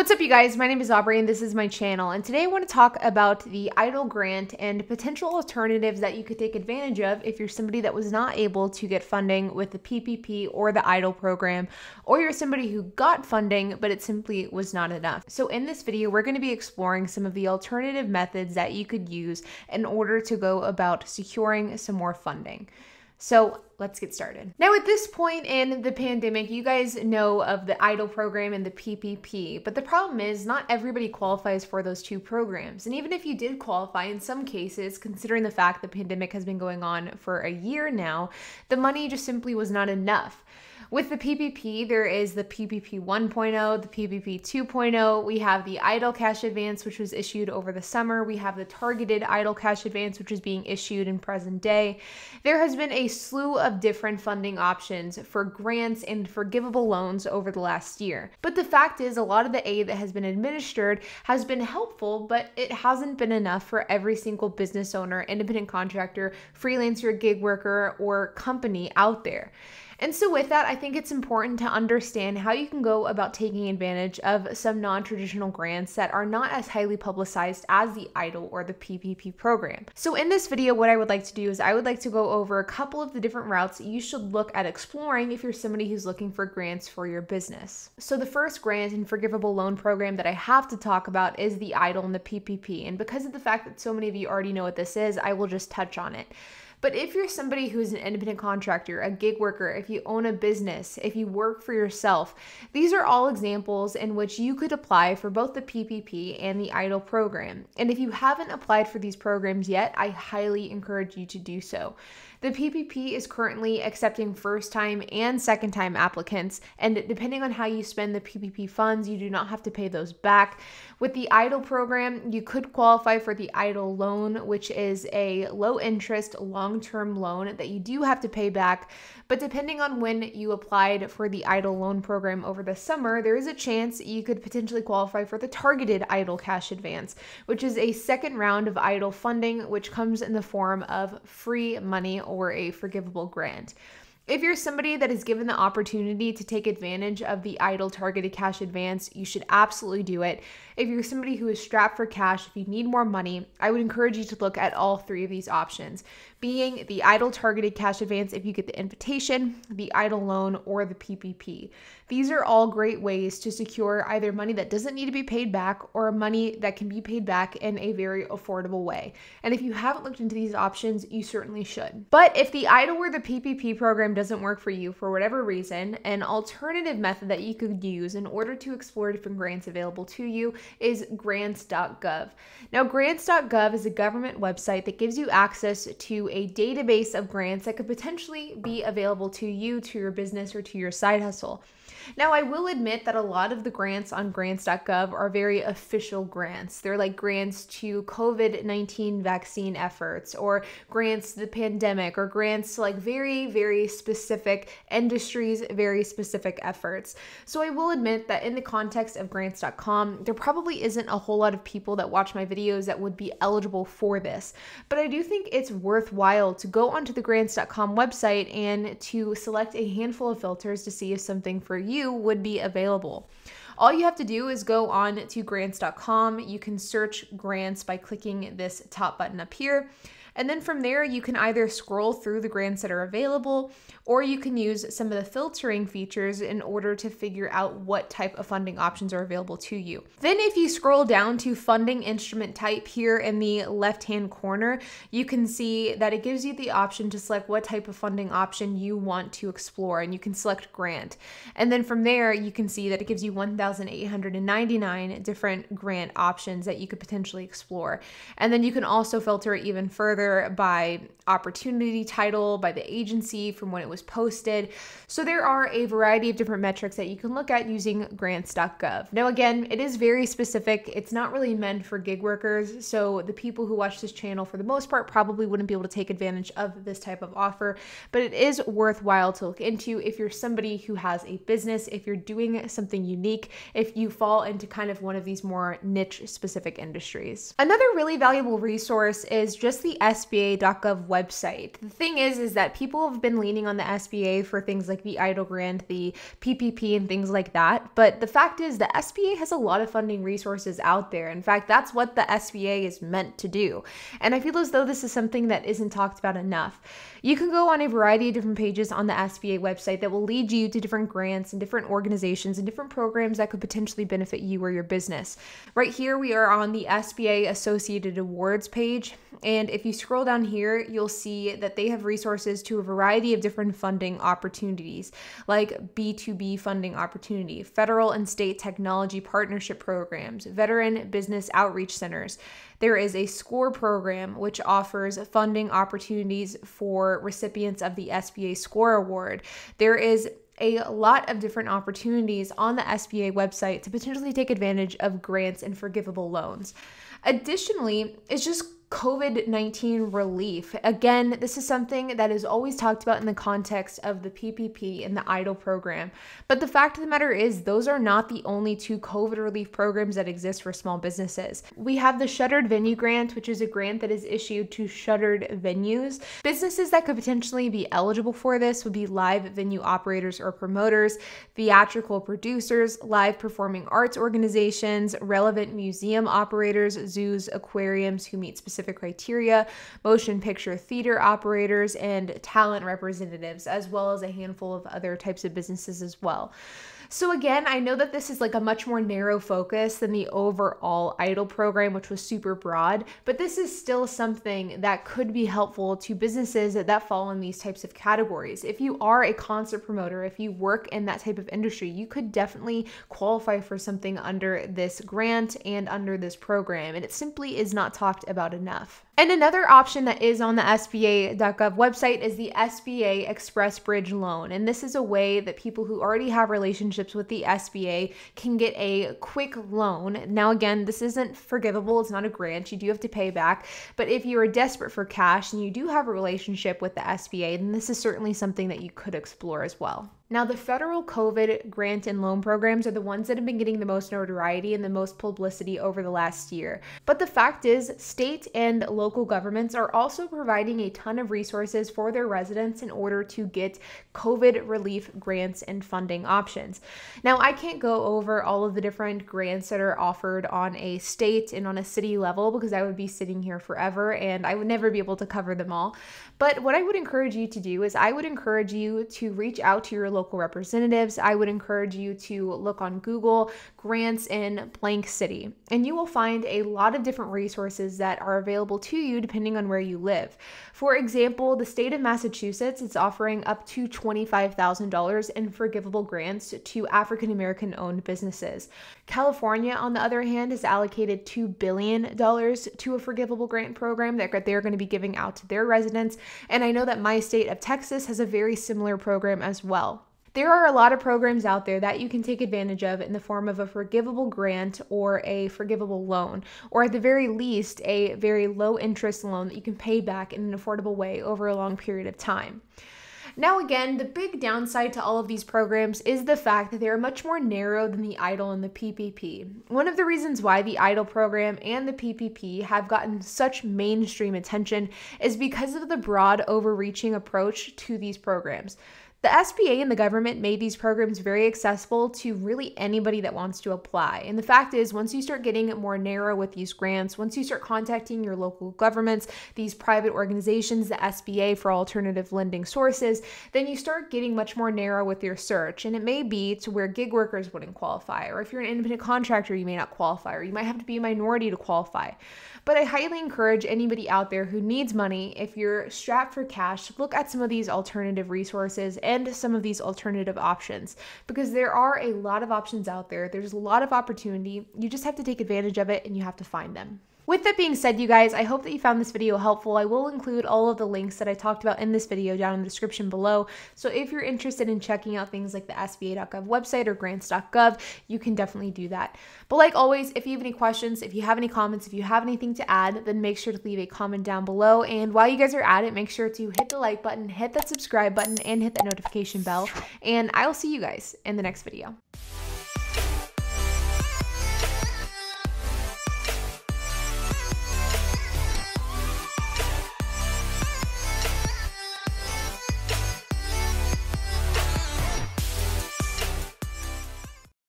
What's up, you guys? My name is Aubrey and this is my channel, and today I want to talk about the EIDL grant and potential alternatives that you could take advantage of if you're somebody that was not able to get funding with the PPP or the EIDL program, or you're somebody who got funding but it simply was not enough. So in this video, we're going to be exploring some of the alternative methods that you could use in order to go about securing some more funding. So let's get started. Now, at this point in the pandemic, you guys know of the EIDL program and the PPP, but the problem is not everybody qualifies for those two programs. And even if you did qualify, in some cases, considering the fact the pandemic has been going on for a year now, the money just simply was not enough. With the PPP, there is the PPP 1.0, the PPP 2.0. We have the EIDL cash advance, which was issued over the summer. We have the targeted EIDL cash advance, which is being issued in present day. There has been a slew of different funding options for grants and forgivable loans over the last year. But the fact is, a lot of the aid that has been administered has been helpful, but it hasn't been enough for every single business owner, independent contractor, freelancer, gig worker, or company out there. And so with that, I think it's important to understand how you can go about taking advantage of some non-traditional grants that are not as highly publicized as the EIDL or the PPP program. So in this video, what I would like to do is I would like to go over a couple of the different routes that you should look at exploring if you're somebody who's looking for grants for your business. So the first grant and forgivable loan program that I have to talk about is the EIDL and the PPP. And because of the fact that so many of you already know what this is, I will just touch on it. But if you're somebody who's an independent contractor, a gig worker, if you own a business, if you work for yourself, these are all examples in which you could apply for both the PPP and the EIDL program. And if you haven't applied for these programs yet, I highly encourage you to do so. The PPP is currently accepting first-time and second-time applicants, and depending on how you spend the PPP funds, you do not have to pay those back. With the EIDL program, you could qualify for the EIDL loan, which is a low-interest, long-term loan that you do have to pay back. But depending on when you applied for the EIDL loan program over the summer, there is a chance you could potentially qualify for the targeted EIDL cash advance, which is a second round of EIDL funding, which comes in the form of free money or a forgivable grant. If you're somebody that is given the opportunity to take advantage of the EIDL targeted cash advance, you should absolutely do it. If you're somebody who is strapped for cash, if you need more money, I would encourage you to look at all three of these options, being the EIDL targeted cash advance if you get the invitation, the EIDL loan, or the PPP. These are all great ways to secure either money that doesn't need to be paid back or money that can be paid back in a very affordable way. And if you haven't looked into these options, you certainly should. But if the EIDL or the PPP program doesn't work for you for whatever reason, an alternative method that you could use in order to explore different grants available to you is Grants.gov. Now, Grants.gov is a government website that gives you access to a database of grants that could potentially be available to you, to your business, or to your side hustle. Now, I will admit that a lot of the grants on Grants.gov are very official grants. They're like grants to COVID-19 vaccine efforts, or grants to the pandemic, or grants to like very, very specific industries, very specific efforts. So I will admit that in the context of Grants.com, there probably isn't a whole lot of people that watch my videos that would be eligible for this. But I do think it's worthwhile to go onto the Grants.com website and to select a handful of filters to see if something for you would be available. All you have to do is go on to grants.com. You can search grants by clicking this top button up here. And then from there, you can either scroll through the grants that are available, or you can use some of the filtering features in order to figure out what type of funding options are available to you. Then if you scroll down to funding instrument type here in the left-hand corner, you can see that it gives you the option to select what type of funding option you want to explore, and you can select grant. And then from there, you can see that it gives you 1,899 different grant options that you could potentially explore. And then you can also filter it even further by opportunity title, by the agency, from when it was posted. So there are a variety of different metrics that you can look at using grants.gov. Now, again, it is very specific. It's not really meant for gig workers. So the people who watch this channel for the most part probably wouldn't be able to take advantage of this type of offer, but it is worthwhile to look into if you're somebody who has a business, if you're doing something unique, if you fall into kind of one of these more niche specific industries. Another really valuable resource is just the SBAgov website. The thing is that people have been leaning on the SBA for things like the EIDL grant, the PPP, and things like that. But the fact is the SBA has a lot of funding resources out there. In fact, that's what the SBA is meant to do. And I feel as though this is something that isn't talked about enough. You can go on a variety of different pages on the SBA website that will lead you to different grants and different organizations and different programs that could potentially benefit you or your business. Right here, we are on the SBA Associated Awards page. And if you scroll down here, you'll see that they have resources to a variety of different funding opportunities, like B2B funding opportunity, federal and state technology partnership programs, veteran business outreach centers. There is a SCORE program, which offers funding opportunities for recipients of the SBA SCORE Award. There is a lot of different opportunities on the SBA website to potentially take advantage of grants and forgivable loans. Additionally, it's just COVID-19 relief. Again, this is something that is always talked about in the context of the PPP and the EIDL program. But the fact of the matter is, those are not the only two COVID relief programs that exist for small businesses. We have the Shuttered Venue Grant, which is a grant that is issued to shuttered venues. Businesses that could potentially be eligible for this would be live venue operators or promoters, theatrical producers, live performing arts organizations, relevant museum operators, zoos, aquariums who meet specific criteria, motion picture theater operators, and talent representatives, as well as a handful of other types of businesses as well. So again, I know that this is like a much more narrow focus than the overall EIDL program, which was super broad, but this is still something that could be helpful to businesses that fall in these types of categories. If you are a concert promoter, if you work in that type of industry, you could definitely qualify for something under this grant and under this program, and it simply is not talked about enough. And another option that is on the SBAgov website is the SBA Express Bridge Loan. And this is a way that people who already have relationships with the SBA can get a quick loan. Now, again, this isn't forgivable. It's not a grant. You do have to pay back. But if you are desperate for cash and you do have a relationship with the SBA, then this is certainly something that you could explore as well. Now, the federal COVID grant and loan programs are the ones that have been getting the most notoriety and the most publicity over the last year. But the fact is, state and local governments are also providing a ton of resources for their residents in order to get COVID relief grants and funding options. Now, I can't go over all of the different grants that are offered on a state and on a city level because I would be sitting here forever and I would never be able to cover them all. But what I would encourage you to do is I would encourage you to reach out to your local representatives. I would encourage you to look on Google grants in blank city, and you will find a lot of different resources that are available to you depending on where you live. For example, the state of Massachusetts is offering up to $25,000 in forgivable grants to African American owned businesses. California, on the other hand, has allocated $2 billion to a forgivable grant program that they're going to be giving out to their residents. And I know that my state of Texas has a very similar program as well. There are a lot of programs out there that you can take advantage of in the form of a forgivable grant or a forgivable loan, or at the very least, a very low interest loan that you can pay back in an affordable way over a long period of time. Now, again, the big downside to all of these programs is the fact that they are much more narrow than the EIDL and the PPP. One of the reasons why the EIDL program and the PPP have gotten such mainstream attention is because of the broad, overreaching approach to these programs. The SBA and the government made these programs very accessible to really anybody that wants to apply. And the fact is, once you start getting more narrow with these grants, once you start contacting your local governments, these private organizations, the SBA for alternative lending sources, then you start getting much more narrow with your search. And it may be to where gig workers wouldn't qualify, or if you're an independent contractor, you may not qualify, or you might have to be a minority to qualify. But I highly encourage anybody out there who needs money, if you're strapped for cash, look at some of these alternative resources and some of these alternative options, because there are a lot of options out there. There's a lot of opportunity. You just have to take advantage of it and you have to find them. With that being said, you guys, I hope that you found this video helpful. I will include all of the links that I talked about in this video down in the description below. So if you're interested in checking out things like the SBA.gov website or grants.gov, you can definitely do that. But like always, if you have any questions, if you have any comments, if you have anything to add, then make sure to leave a comment down below. And while you guys are at it, make sure to hit the like button, hit that subscribe button, and hit that notification bell. And I will see you guys in the next video.